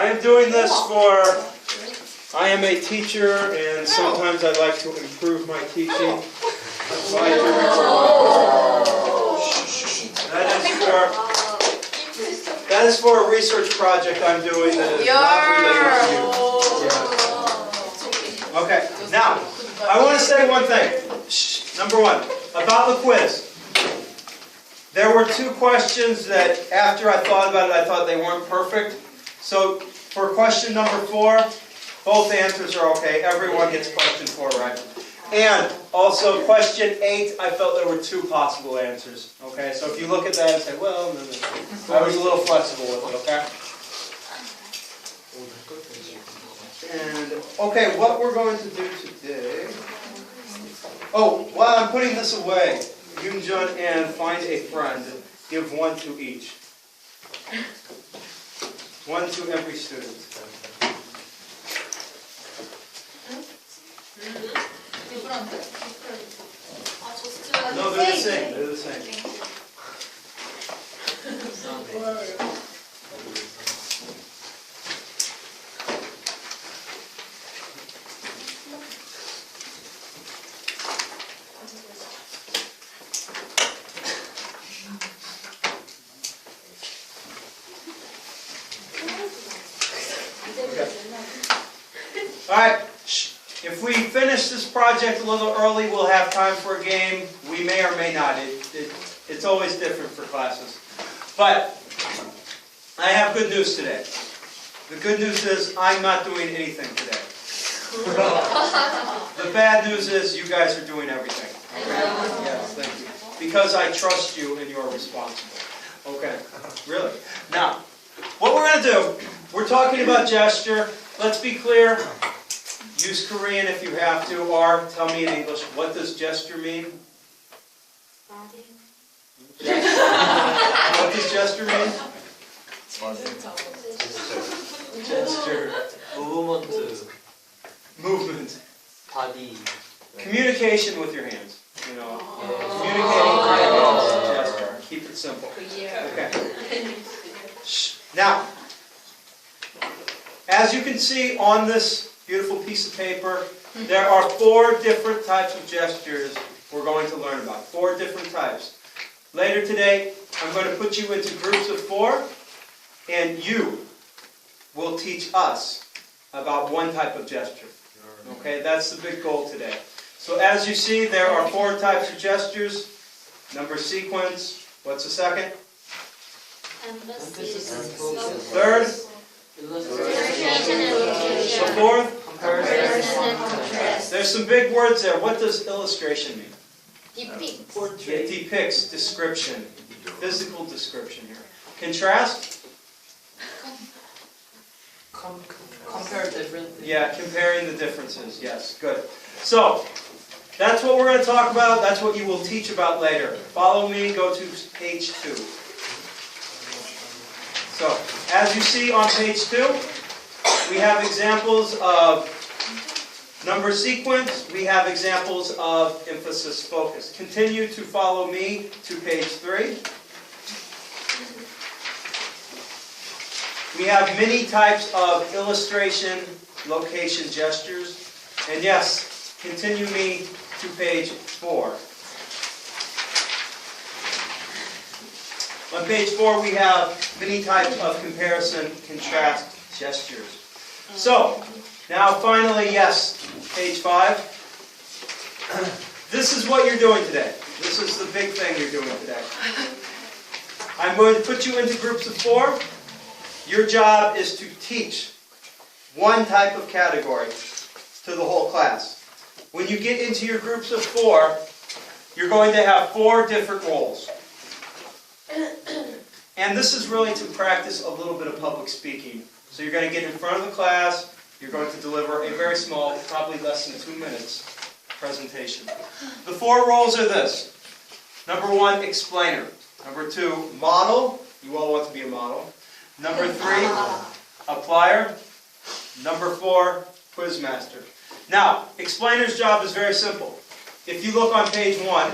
I am doing this I am a teacher, and sometimes I like to improve my teaching. That is for a research project I'm doing that is not related to you. Okay, now, I want to say one thing. Number one, about the quiz. There were two questions that, after I thought about it, I thought they weren't perfect. So, for question number 4, both answers are okay. Everyone gets question 4 right. And also, question 8, I felt there were 2 possible answers. Okay, so if you look at that and say, well, no. I was a little flexible with it, okay? And, okay, what we're going to do today... Oh, while I'm putting this away, Yoonjun and find a friend. Give 1 to each. 1 to every student. No, they're the same. They're the same. All right. If we finish this project a little early, we'll have time for a game. We may or may not. It's always different for classes. But I have good news today. The good news is I'm not doing anything today. The bad news is you guys are doing everything. Okay? Yes, thank you. Because I trust you and you're responsible. Okay, really. Now, what we're going to do, we're talking about gesture. Let's be clear. Use Korean if you have to, or tell me in English, what does gesture mean? What does gesture mean? Gesture. Movement. Body. Communication with your hands. You know, communicating with your hands. Gesture. Keep it simple. Okay. Now, as you can see on this beautiful piece of paper, there are 4 different types of gestures we're going to learn about. 4 different types. Later today, I'm going to put you into groups of 4, and you will teach us about 1 type of gesture. Okay, that's the big goal today. So as you see, there are 4 types of gestures. Number sequence. What's the second? Emphasis. Third? The 4th? There's some big words there. What does illustration mean? It depicts description. Physical description here. Contrast? Compare differences. Yeah, comparing the differences. Yes, good. So, that's what we're going to talk about. That's what you will teach about later. Follow me. Go to page 2. So, as you see on page 2, we have examples of number sequence. We have examples of emphasis focus. Continue to follow me to page 3. We have many types of illustration, location gestures. And yes, continue me to page 4. On page 4, we have many types of comparison, contrast gestures. So, now finally, yes, page 5. This is what you're doing today. This is the big thing you're doing today. I'm going to put you into groups of 4. Your job is to teach 1 type of category to the whole class. When you get into your groups of 4, you're going to have 4 different roles. And this is really to practice a little bit of public speaking. So you're going to get in front of the class, you're going to deliver a very small, probably less than 2 minutes, presentation. The 4 roles are this. Number 1, explainer. Number 2, model. You all want to be a model. Number 3, applier. Number 4, quizmaster. Now, explainer's job is very simple. If you look on page 1,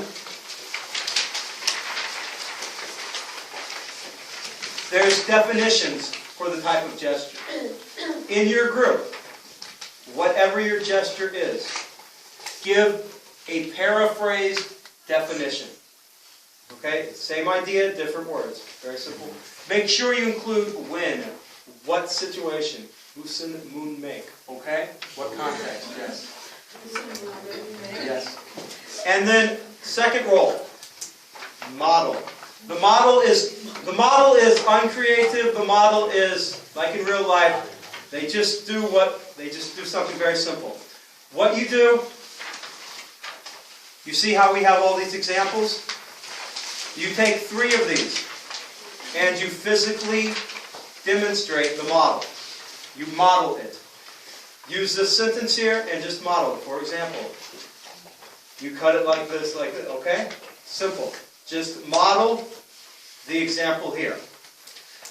there's definitions for the type of gesture. In your group, whatever your gesture is, give a paraphrased definition. Okay? Same idea, different words. Very simple. Make sure you include when, what situation, musen moon make. Okay? What context? Yes. Yes. And then second role, model. The model is uncreative. The model is like in real life. They just do something very simple. What you do, you see how we have all these examples? You take 3 of these and you physically demonstrate the model. You model it. Use this sentence here and just model it. For example, you cut it like this, okay? Simple. Just model the example here.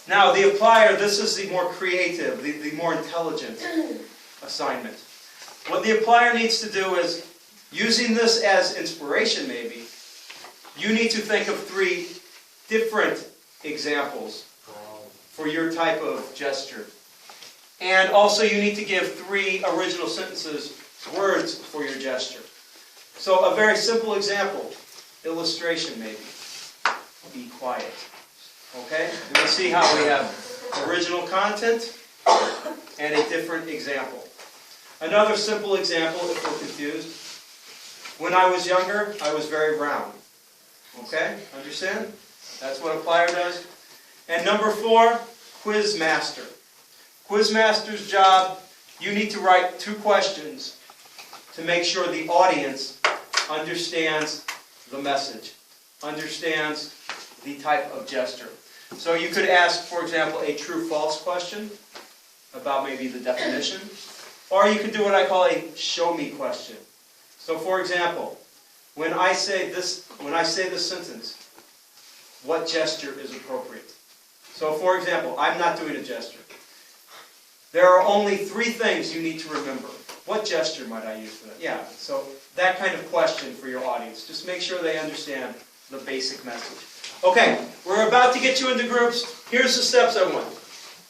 Now, the applier, this is the more creative, the more intelligent assignment. What the applier needs to do is, using this as inspiration maybe, you need to think of 3 different examples for your type of gesture. And also you need to give 3 original sentences, words for your gesture. So a very simple example, illustration maybe. Be quiet. Okay? And we see how we have original content and a different example. Another simple example, if we're confused. When I was younger, I was very round. Okay? Understand? That's what applier does. And number 4, quiz master. Quiz master's job, you need to write 2 questions to make sure the audience understands the message, understands the type of gesture. So you could ask, for example, a true-false question about maybe the definition, or you could do what I call a show-me question. So, for example, when I say this sentence, what gesture is appropriate? So, for example, I'm not doing a gesture. There are only 3 things you need to remember. What gesture might I use for that? Yeah, so that kind of question for your audience. Just make sure they understand the basic message. Okay, we're about to get you into groups. Here's the steps I want.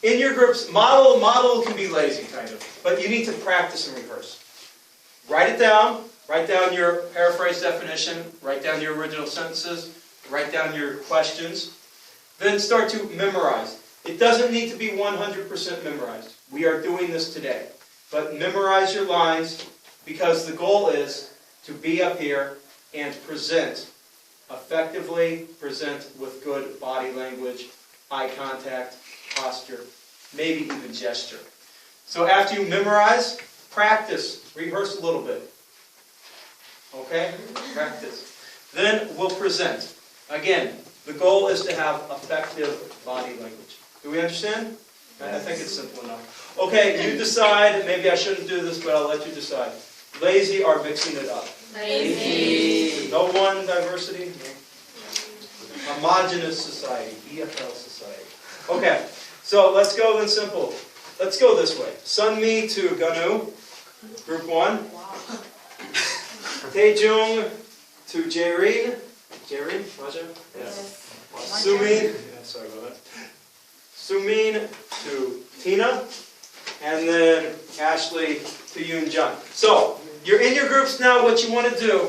In your groups, model can be lazy, kind of, but you need to practice and rehearse. Write it down. Write down your paraphrase definition. Write down your original sentences. Write down your questions. Then start to memorize. It doesn't need to be 100% memorized. We are doing this today. But memorize your lines, because the goal is to be up here and present effectively, present with good body language, eye contact, posture, maybe even gesture. So after you memorize, practice, rehearse a little bit. Okay? Practice. Then we'll present. Again, the goal is to have effective body language. Do we understand? I think it's simple enough. Okay, you decide. Maybe I shouldn't do this, but I'll let you decide. Lazy or mixing it up? Lazy. No one diversity? No. Homogeneous society. EFL society. Okay, so let's go then simple. Let's go this way. Sunmi to Ganu, group 1. Taejung to Jarin. Jarin, Raja? Yes. Sumin. Sorry about that. Sumin to Tina. And then Ashley to Yoonjun. So, you're in your groups now. What you want to do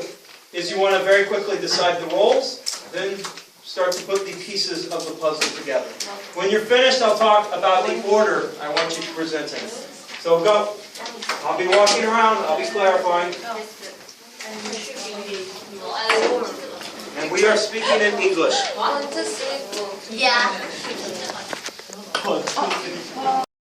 is you want to very quickly decide the roles. Then start to put the pieces of the puzzle together. When you're finished, I'll talk about the order I want you to present in. So go. I'll be walking around. I'll be clarifying. And we are speaking in English. Yeah.